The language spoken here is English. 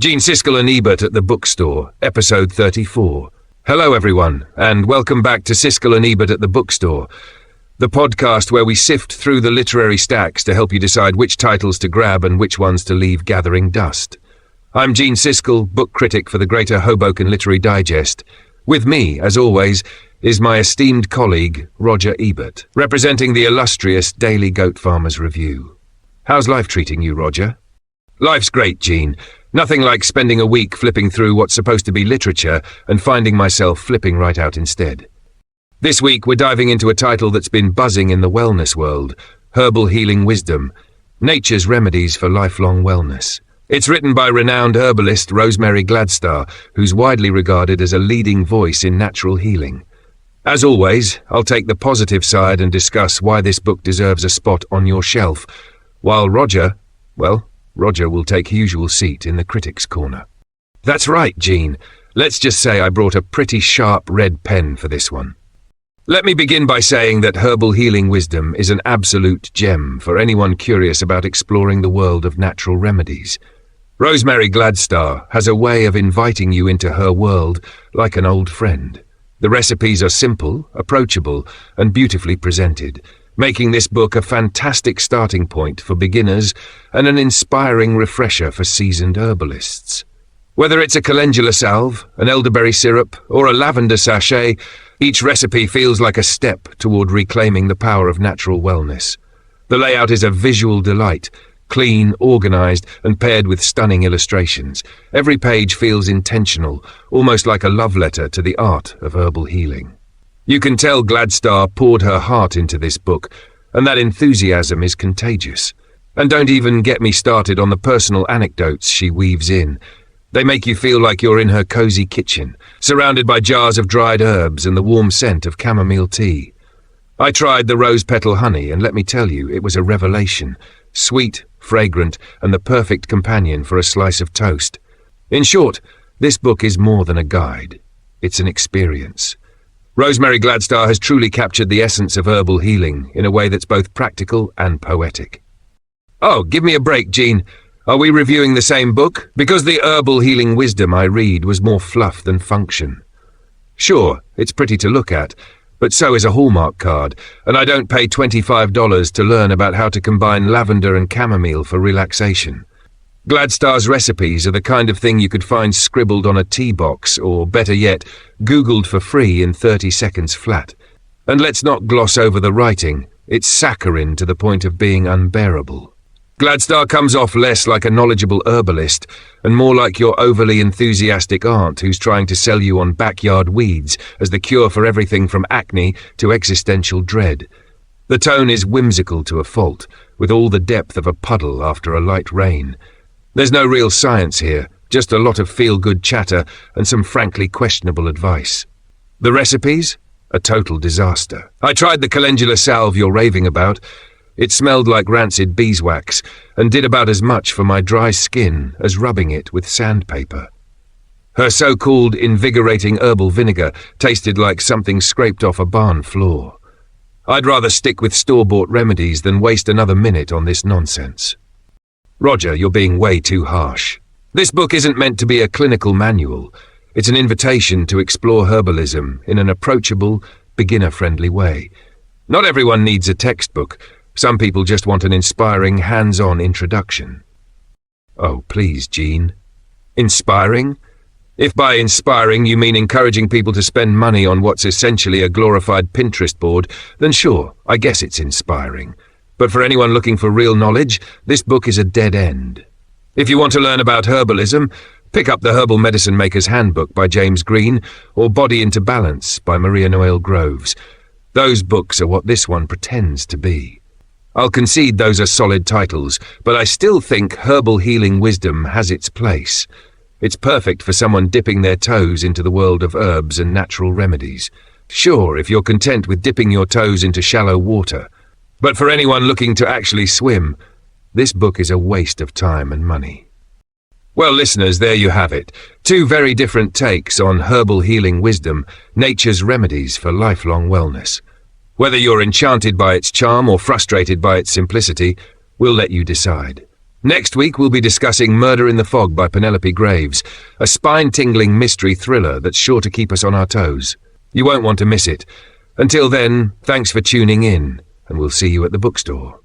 Gene Siskel and Ebert at the Bookstore, episode 34. Hello everyone, and welcome back to Siskel and Ebert at the Bookstore, the podcast where we sift through the literary stacks to help you decide which titles to grab and which ones to leave gathering dust. I'm Gene Siskel, book critic for the Greater Hoboken Literary Digest. With me, as always, is my esteemed colleague, Roger Ebert, representing the illustrious Daily Goat Farmers Review. How's life treating you, Roger? Life's great, Gene. Nothing like spending a week flipping through what's supposed to be literature and finding myself flipping right out instead. This week we're diving into a title that's been buzzing in the wellness world, Herbal Healing Wisdom, Nature's Remedies for Lifelong Wellness. It's written by renowned herbalist Rosemary Gladstar, who's widely regarded as a leading voice in natural healing. As always, I'll take the positive side and discuss why this book deserves a spot on your shelf, while Roger will take usual seat in the critics' corner. That's right, Gene. Let's just say I brought a pretty sharp red pen for this one. Let me begin by saying that Herbal Healing Wisdom is an absolute gem for anyone curious about exploring the world of natural remedies. Rosemary Gladstar has a way of inviting you into her world like an old friend. The recipes are simple, approachable, and beautifully presented, making this book a fantastic starting point for beginners and an inspiring refresher for seasoned herbalists. Whether it's a calendula salve, an elderberry syrup, or a lavender sachet, each recipe feels like a step toward reclaiming the power of natural wellness. The layout is a visual delight, clean, organized, and paired with stunning illustrations. Every page feels intentional, almost like a love letter to the art of herbal healing. You can tell Gladstar poured her heart into this book, and that enthusiasm is contagious. And don't even get me started on the personal anecdotes she weaves in. They make you feel like you're in her cozy kitchen, surrounded by jars of dried herbs and the warm scent of chamomile tea. I tried the rose petal honey, and let me tell you, it was a revelation. Sweet, fragrant, and the perfect companion for a slice of toast. In short, this book is more than a guide. It's an experience. Rosemary Gladstar has truly captured the essence of herbal healing in a way that's both practical and poetic. Oh, give me a break, Gene. Are we reviewing the same book? Because the Herbal Healing Wisdom I read was more fluff than function. Sure, it's pretty to look at, but so is a Hallmark card, and I don't pay $25 to learn about how to combine lavender and chamomile for relaxation. Gladstar's recipes are the kind of thing you could find scribbled on a tea box, or better yet, Googled for free in 30 seconds flat. And let's not gloss over the writing. It's saccharine to the point of being unbearable. Gladstar comes off less like a knowledgeable herbalist and more like your overly enthusiastic aunt who's trying to sell you on backyard weeds as the cure for everything from acne to existential dread. The tone is whimsical to a fault, with all the depth of a puddle after a light rain. There's no real science here, just a lot of feel-good chatter and some frankly questionable advice. The recipes? A total disaster. I tried the calendula salve you're raving about. It smelled like rancid beeswax and did about as much for my dry skin as rubbing it with sandpaper. Her so-called invigorating herbal vinegar tasted like something scraped off a barn floor. I'd rather stick with store-bought remedies than waste another minute on this nonsense. Roger, you're being way too harsh. This book isn't meant to be a clinical manual. It's an invitation to explore herbalism in an approachable, beginner-friendly way. Not everyone needs a textbook. Some people just want an inspiring, hands-on introduction. Oh, please, Gene. Inspiring? If by inspiring you mean encouraging people to spend money on what's essentially a glorified Pinterest board, then sure, I guess it's inspiring. But for anyone looking for real knowledge, this book is a dead end. If you want to learn about herbalism, pick up the Herbal Medicine Maker's Handbook by James Green or Body into Balance by Maria Noel Groves. Those books are what this one pretends to be. I'll concede those are solid titles, but I still think Herbal Healing Wisdom has its place. It's perfect for someone dipping their toes into the world of herbs and natural remedies. Sure, if you're content with dipping your toes into shallow water. But for anyone looking to actually swim, this book is a waste of time and money. Well, listeners, there you have it. Two very different takes on Herbal Healing Wisdom, Nature's Remedies for Lifelong Wellness. Whether you're enchanted by its charm or frustrated by its simplicity, we'll let you decide. Next week we'll be discussing Murder in the Fog by Penelope Graves, a spine-tingling mystery thriller that's sure to keep us on our toes. You won't want to miss it. Until then, thanks for tuning in, and we'll see you at the bookstore.